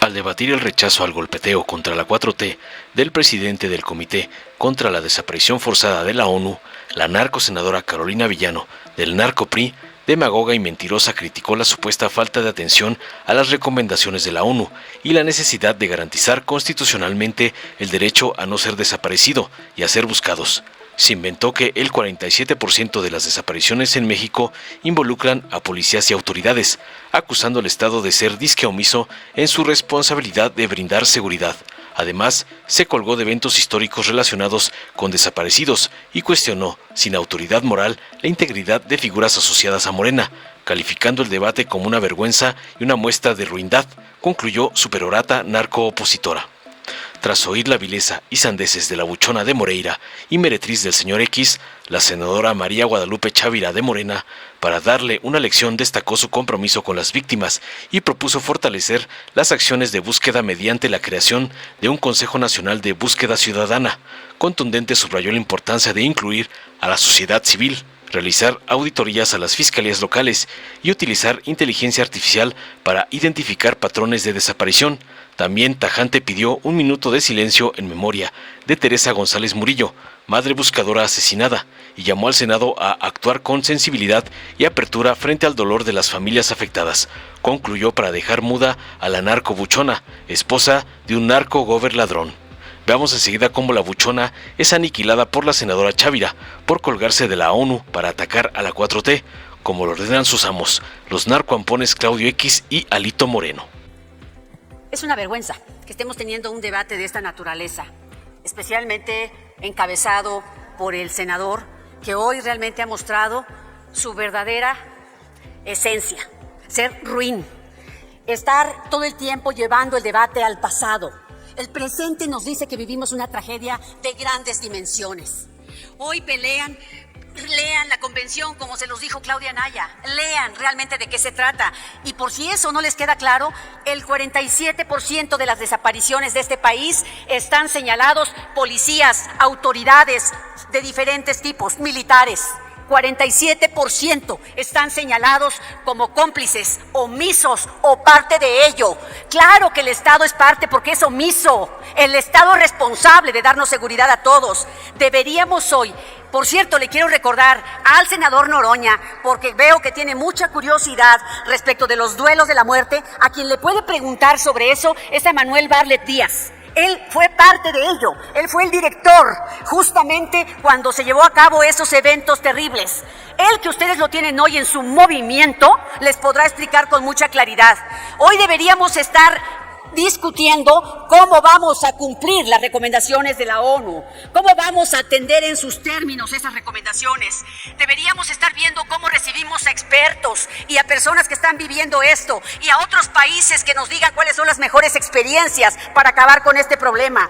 Al debatir el rechazo al golpeteo contra la 4T del presidente del Comité contra la Desaparición Forzada de la ONU, la narcosenadora Carolina Villano, del narco-PRI, demagoga y mentirosa, criticó la supuesta falta de atención a las recomendaciones de la ONU y la necesidad de garantizar constitucionalmente el derecho a no ser desaparecido y a ser buscados. Se inventó que el 47% de las desapariciones en México involucran a policías y autoridades, acusando al Estado de ser disque omiso en su responsabilidad de brindar seguridad. Además, se colgó de eventos históricos relacionados con desaparecidos y cuestionó, sin autoridad moral, la integridad de figuras asociadas a Morena, calificando el debate como una vergüenza y una muestra de ruindad, concluyó su perorata narco-opositora. Tras oír la vileza y sandeces de la buchona de Moreira y meretriz del señor X, la senadora María Guadalupe Chávira de Morena, para darle una lección, destacó su compromiso con las víctimas y propuso fortalecer las acciones de búsqueda mediante la creación de un Consejo Nacional de Búsqueda Ciudadana. Contundente subrayó la importancia de incluir a la sociedad civil, realizar auditorías a las fiscalías locales y utilizar inteligencia artificial para identificar patrones de desaparición. También tajante pidió un minuto de silencio en memoria de Teresa González Murillo, madre buscadora asesinada, y llamó al Senado a actuar con sensibilidad y apertura frente al dolor de las familias afectadas. Concluyó para dejar muda a la narcobuchona, esposa de un narco-goberladrón. Veamos enseguida cómo la buchona es aniquilada por la senadora Chávira por colgarse de la ONU para atacar a la 4T, como lo ordenan sus amos, los narcoampones Claudio X y Alito Moreno. Es una vergüenza que estemos teniendo un debate de esta naturaleza, especialmente encabezado por el senador, que hoy realmente ha mostrado su verdadera esencia, ser ruin, estar todo el tiempo llevando el debate al pasado. El presente nos dice que vivimos una tragedia de grandes dimensiones. Hoy lean la convención, como se los dijo Claudia Naya, lean realmente de qué se trata. Y por si eso no les queda claro, el 47% de las desapariciones de este país están señalados policías, autoridades de diferentes tipos, militares. 47% están señalados como cómplices, omisos o parte de ello. Claro que el Estado es parte porque es omiso. El Estado es responsable de darnos seguridad a todos. Deberíamos hoy, por cierto, le quiero recordar al senador Noroña, porque veo que tiene mucha curiosidad respecto de los duelos de la muerte, a quien le puede preguntar sobre eso es a Manuel Barlet Díaz. Él fue parte de ello, él fue el director justamente cuando se llevó a cabo esos eventos terribles. Él, que ustedes lo tienen hoy en su movimiento, les podrá explicar con mucha claridad. Hoy deberíamos estar discutiendo cómo vamos a cumplir las recomendaciones de la ONU, cómo vamos a atender en sus términos esas recomendaciones. Deberíamos estar viendo cómo recibimos a expertos y a personas que están viviendo esto y a otros países que nos digan cuáles son las mejores experiencias para acabar con este problema.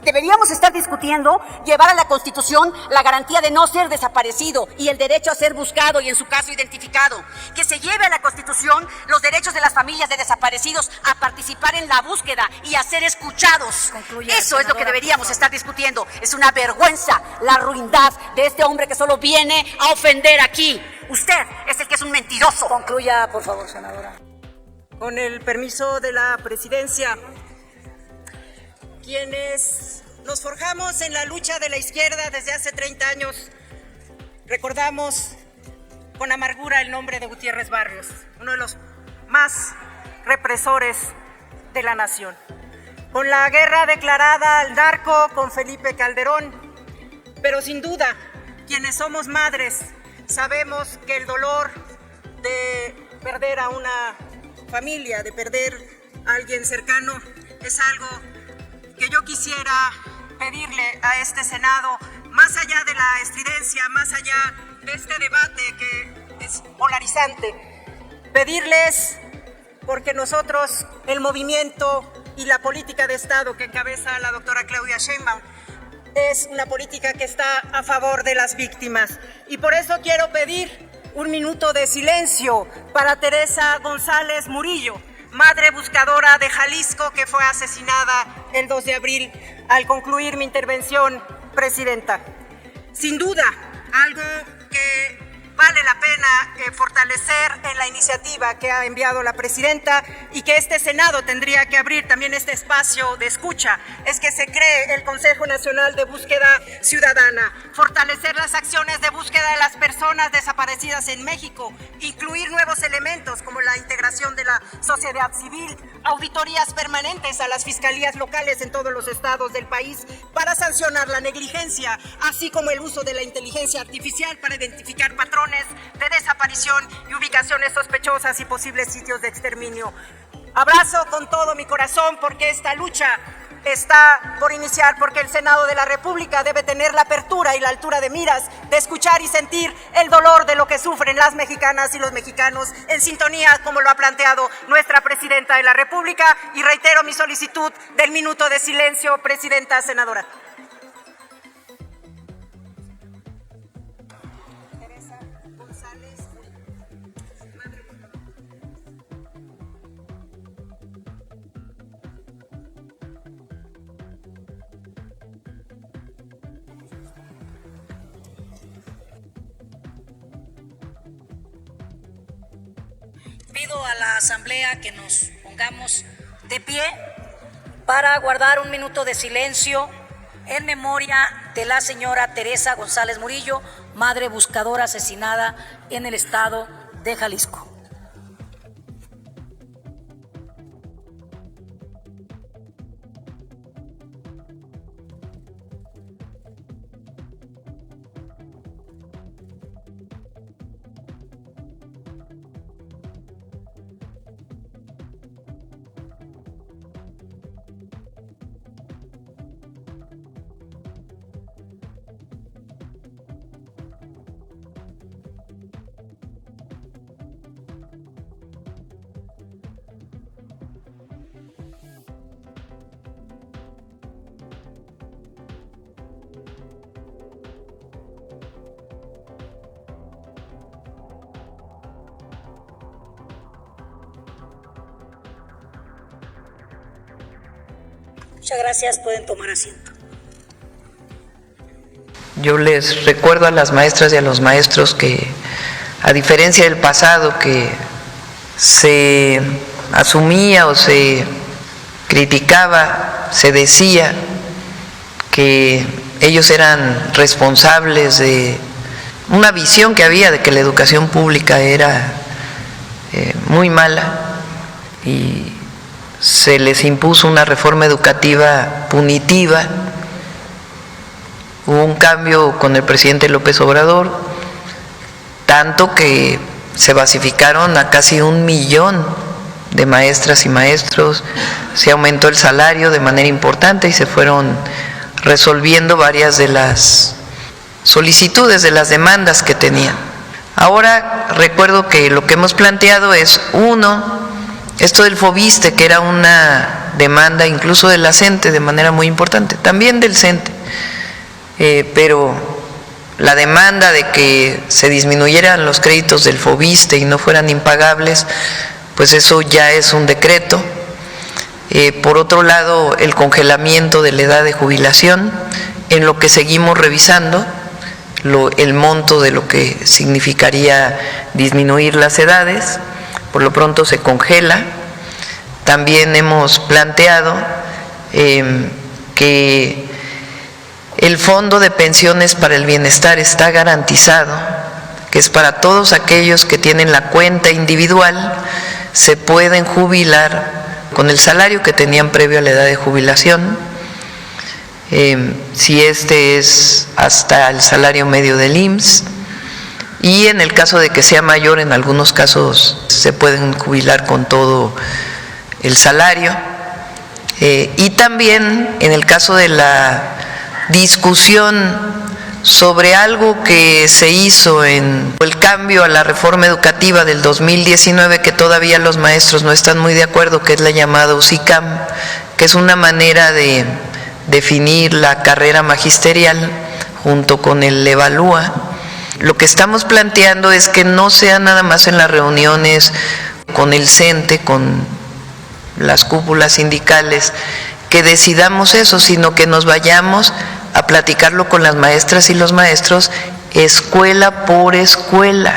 Deberíamos estar discutiendo llevar a la Constitución la garantía de no ser desaparecido y el derecho a ser buscado y en su caso identificado. Que se lleve a la Constitución los derechos de las familias de desaparecidos a participar en la búsqueda y a ser escuchados. Eso es lo que deberíamos estar discutiendo. Es una vergüenza la ruindad de este hombre que solo viene a ofender aquí. Usted es el que es un mentiroso. Concluya, por favor, senadora. Con el permiso de la presidencia, quienes nos forjamos en la lucha de la izquierda desde hace 30 años, recordamos con amargura el nombre de Gutiérrez Barrios, uno de los más represores de la nación. Con la guerra declarada al narco con Felipe Calderón, pero sin duda, quienes somos madres, sabemos que el dolor de perder a una familia, de perder a alguien cercano, es algo que yo quisiera pedirle a este Senado, más allá de la estridencia, más allá de este debate que es polarizante, pedirles, porque nosotros, el movimiento y la política de Estado que encabeza la doctora Claudia Sheinbaum, es una política que está a favor de las víctimas. Y por eso quiero pedir un minuto de silencio para Teresa González Murillo, madre buscadora de Jalisco, que fue asesinada el 2 de abril. Al concluir mi intervención, presidenta, sin duda, algo que vale la pena fortalecer en la iniciativa que ha enviado la presidenta y que este Senado tendría que abrir también este espacio de escucha, es que se cree el Consejo Nacional de Búsqueda Ciudadana, fortalecer las acciones de búsqueda de las personas desaparecidas en México, incluir nuevos elementos como la integración de la sociedad civil, auditorías permanentes a las fiscalías locales en todos los estados del país para sancionar la negligencia, así como el uso de la inteligencia artificial para identificar patrones de desaparición y ubicaciones sospechosas y posibles sitios de exterminio. Abrazo con todo mi corazón porque esta lucha está por iniciar, porque el Senado de la República debe tener la apertura y la altura de miras de escuchar y sentir el dolor de lo que sufren las mexicanas y los mexicanos, en sintonía como lo ha planteado nuestra Presidenta de la República, y reitero mi solicitud del minuto de silencio, Presidenta Senadora. Pido a la Asamblea que nos pongamos de pie para guardar un minuto de silencio en memoria de la señora Teresa González Murillo, madre buscadora asesinada en el estado de Jalisco. Muchas gracias, pueden tomar asiento. Yo les recuerdo a las maestras y a los maestros que, a diferencia del pasado, que se asumía o se criticaba, se decía que ellos eran responsables de una visión que había de que la educación pública era muy mala y se les impuso una reforma educativa punitiva. Hubo un cambio con el presidente López Obrador, tanto que se basificaron a casi 1 millón de maestras y maestros, se aumentó el salario de manera importante y se fueron resolviendo varias de las solicitudes, de las demandas que tenían. Ahora recuerdo que lo que hemos planteado es, uno, esto del FOBISTE, que era una demanda incluso de la CENTE de manera muy importante, también del CENTE, pero la demanda de que se disminuyeran los créditos del FOBISTE y no fueran impagables, pues eso ya es un decreto. Por otro lado, el congelamiento de la edad de jubilación, en lo que seguimos revisando el monto de lo que significaría disminuir las edades. Por lo pronto se congela. También hemos planteado que el Fondo de Pensiones para el Bienestar está garantizado, que es para todos aquellos que tienen la cuenta individual, se pueden jubilar con el salario que tenían previo a la edad de jubilación, si este es hasta el salario medio del IMSS, y en el caso de que sea mayor, en algunos casos se pueden jubilar con todo el salario. Y también en el caso de la discusión sobre algo que se hizo en el cambio a la reforma educativa del 2019, que todavía los maestros no están muy de acuerdo, que es la llamada UCICAM, que es una manera de definir la carrera magisterial junto con el EVALÚA. Lo que estamos planteando es que no sea nada más en las reuniones con el CENTE, con las cúpulas sindicales, que decidamos eso, sino que nos vayamos a platicarlo con las maestras y los maestros escuela por escuela,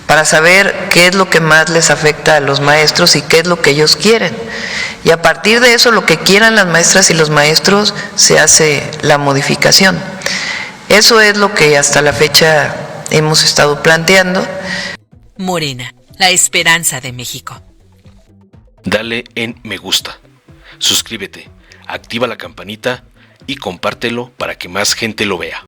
para saber qué es lo que más les afecta a los maestros y qué es lo que ellos quieren. Y a partir de eso, lo que quieran las maestras y los maestros, se hace la modificación. Eso es lo que hasta la fecha hemos estado planteando. Morena, la esperanza de México. Dale en me gusta, suscríbete, activa la campanita y compártelo para que más gente lo vea.